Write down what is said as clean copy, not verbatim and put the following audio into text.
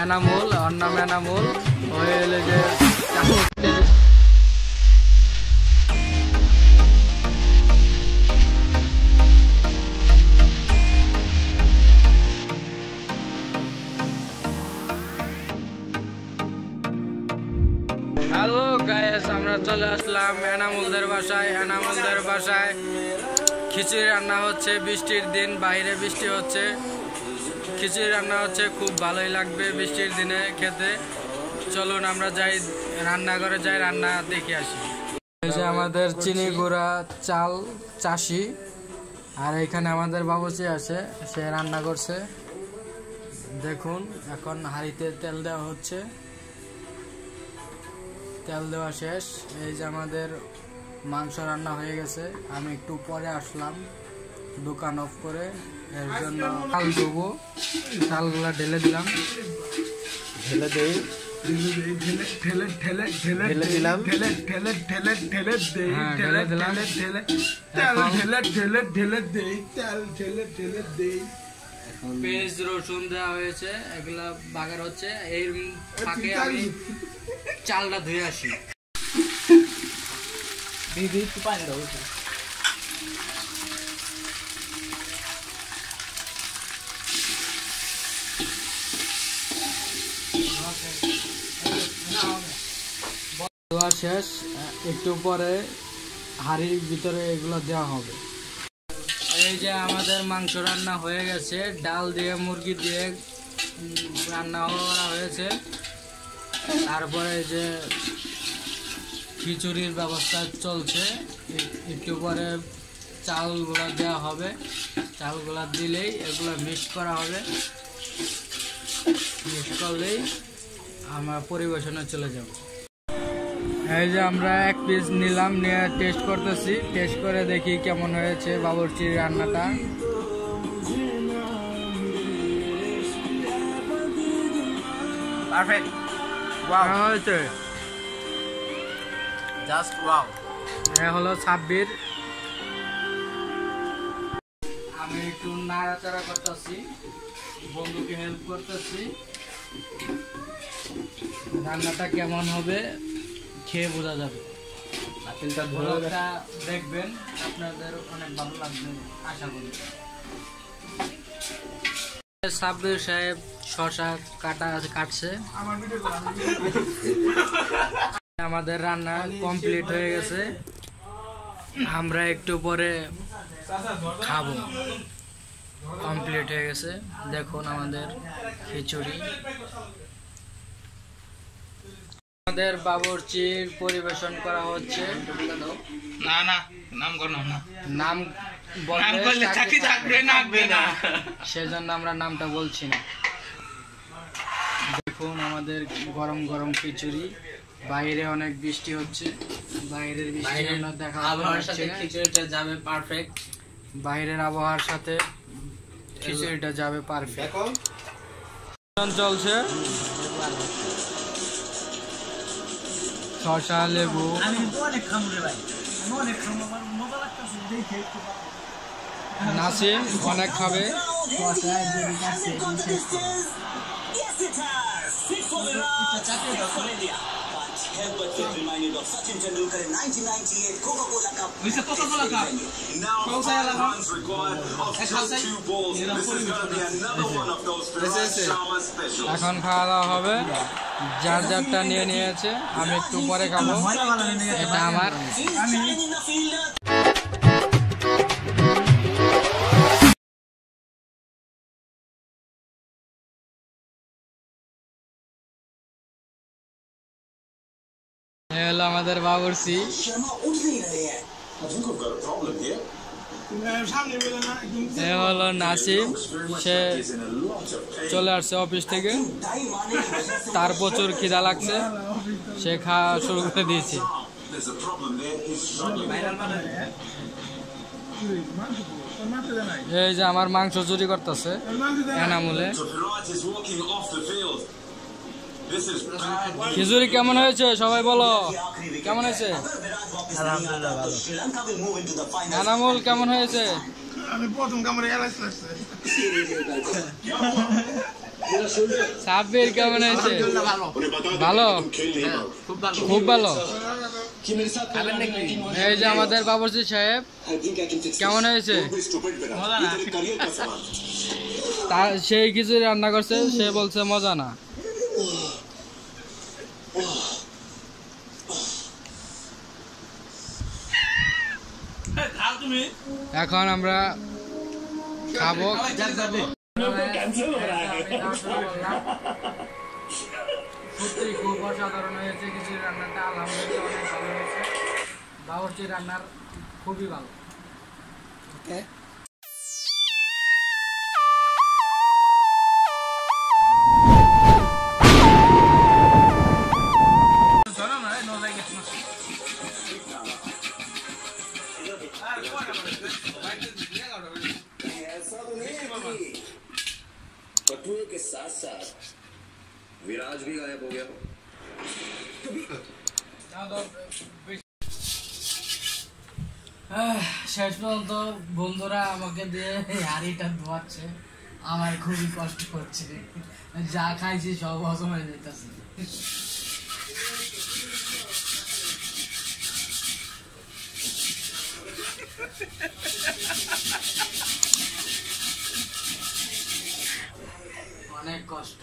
এনামুল, ওর নাম এনামুল। ওই হলো যে হ্যালো গাইস, আমরা চলে আসলাম এনামুলদের বাসায়। এনামুলদের বাসায় খিচুড়ি রান্না হচ্ছে। বৃষ্টির দিন, বাইরে বৃষ্টি হচ্ছে, খিচুড়ি রান্না হচ্ছে। খুব ভালোই লাগবে বৃষ্টির দিনে খেতে। চলুন আমরা যাই রান্নাঘরে, যাই রান্না দেখে আসি। এই যে আমাদের চিনি গুঁড়া চাল চাষি, আর এখানে আমাদের বাবুচি আছে, সে রান্না করছে। দেখুন এখন হাঁড়িতে তেল দেওয়া হচ্ছে, তেল দেওয়া শেষ। এই যে আমাদের মাংস রান্না হয়ে গেছে। আমি একটু পরে আসলাম দোকান অফ করে, এর জন্য চাল দেবো। চালগুলা ঢেলে দিলাম, ঢেলে দিই, ঢেলে দিলাম, পেঁয়াজ রসুন দেওয়া হয়েছে, এগুলা বাগার হচ্ছে। এই ফাঁকে আমি চালটা ধুয়ে আসি। দিদি একটু পানি দাও। ধোয়া শেষ, একটু পরে হাঁড়ির ভিতরে এগুলো দেওয়া হবে। এই যে আমাদের মাংস রান্না হয়ে গেছে, ডাল দিয়ে মুরগি দিয়ে রান্না করা হয়েছে। তারপরে যে খিচুড়ির ব্যবস্থা চলছে, একটু পরে চালগুলা দেওয়া হবে। চালগুলা দিলেই এগুলো মিক্স করা হবে, মিক্স করলেই আমরা পরিবেশনে চলে যাব। এই যে আমরা এক পিস নিলাম, নিয়ে টেস্ট করতেছি। টেস্ট করে দেখি কেমন হয়েছে বাবুর্চির রান্নাটা। পারফেক্ট, ওয়াও হয়েছে, জাস্ট ওয়াও। এটা হলো সাব্বির। আমি একটু নাড়াচাড়া করতেছি, বন্ধুকে হেল্প করতেছি। রান্নাটা কেমন হবে খেয়ে বোঝা যাবে। ব্লগটা দেখবেন, আপনাদের অনেক ভালো লাগবে আশা করি। সাব্বির সাহেব শসা কাটছে। আমাদের রান্না কমপ্লিট হয়ে গেছে, আমরা একটু পরে খাবো। কমপ্লিট হয়ে গেছে, দেখুন আমাদের খিচুড়ি। আমাদের বাবুর্চির পরিবেশন করা হচ্ছে। না না, নাম করো না, নাম বললে চাকরি থাকবে না, সেজন্য আমরা নামটা বলছি না। দেখুন আমাদের গরম গরম খিচুড়ি। বাইরে অনেক বৃষ্টি হচ্ছে, বাইরের বৃষ্টির জন্য দেখা আবহাওয়ার সাথে খিচুড়িটা যাবে পারফেক্ট। বাইরের আবহাওয়ার সাথে খিচুড়িটা যাবে পারফেক্ট। চলছে শসা, লেবু। নাসিম অনেক খাবে। এখন খাওয়া দাওয়া হবে, যার যারটা নিয়ে নিয়েছে। আমি একটু পরে খাবো, এটা আমার। হলো আমাদের বাবুর্চি। এ হলো নাসিম, সে চলে আসছে অফিস থেকে, তার প্রচুর খিদা লাগছে, সে খাওয়া শুরু করে দিয়েছে। এই যে আমার মাংস চুরি করতেছে এনামুলে। খিচুড়ি কেমন হয়েছে সবাই বলো, কেমন হয়েছে? এনামুল কেমন হয়েছে? আমি প্রথম কামড়ে এলাচ লাগছে। সাব্বির কেমন হয়েছে? ভালো, খুব ভালো। এই যে আমাদের বাবুর্চি সাহেব, কেমন হয়েছে? সেই কিছু রান্না করছে, সে বলছে মজা না। এখন আমরা খাবো। সত্যি খুব অসাধারণ হয়েছে খিচুড়ি রান্নাটা, আলহামদুলিল্লাহ অনেক ভালো হয়েছে। বাবুর্চি রান্নার খুবই ভালো। ওকে, पटुए के साथ साथ विराज भी गायब हो गया। শেষ পর্যন্ত বন্ধুরা আমাকে দিয়ে হাড়িটা ধোয়াচ্ছে, আমার খুবই কষ্ট হচ্ছে। যা খাইছি সব হজম হয়ে যেতেছে। অনেক কষ্ট।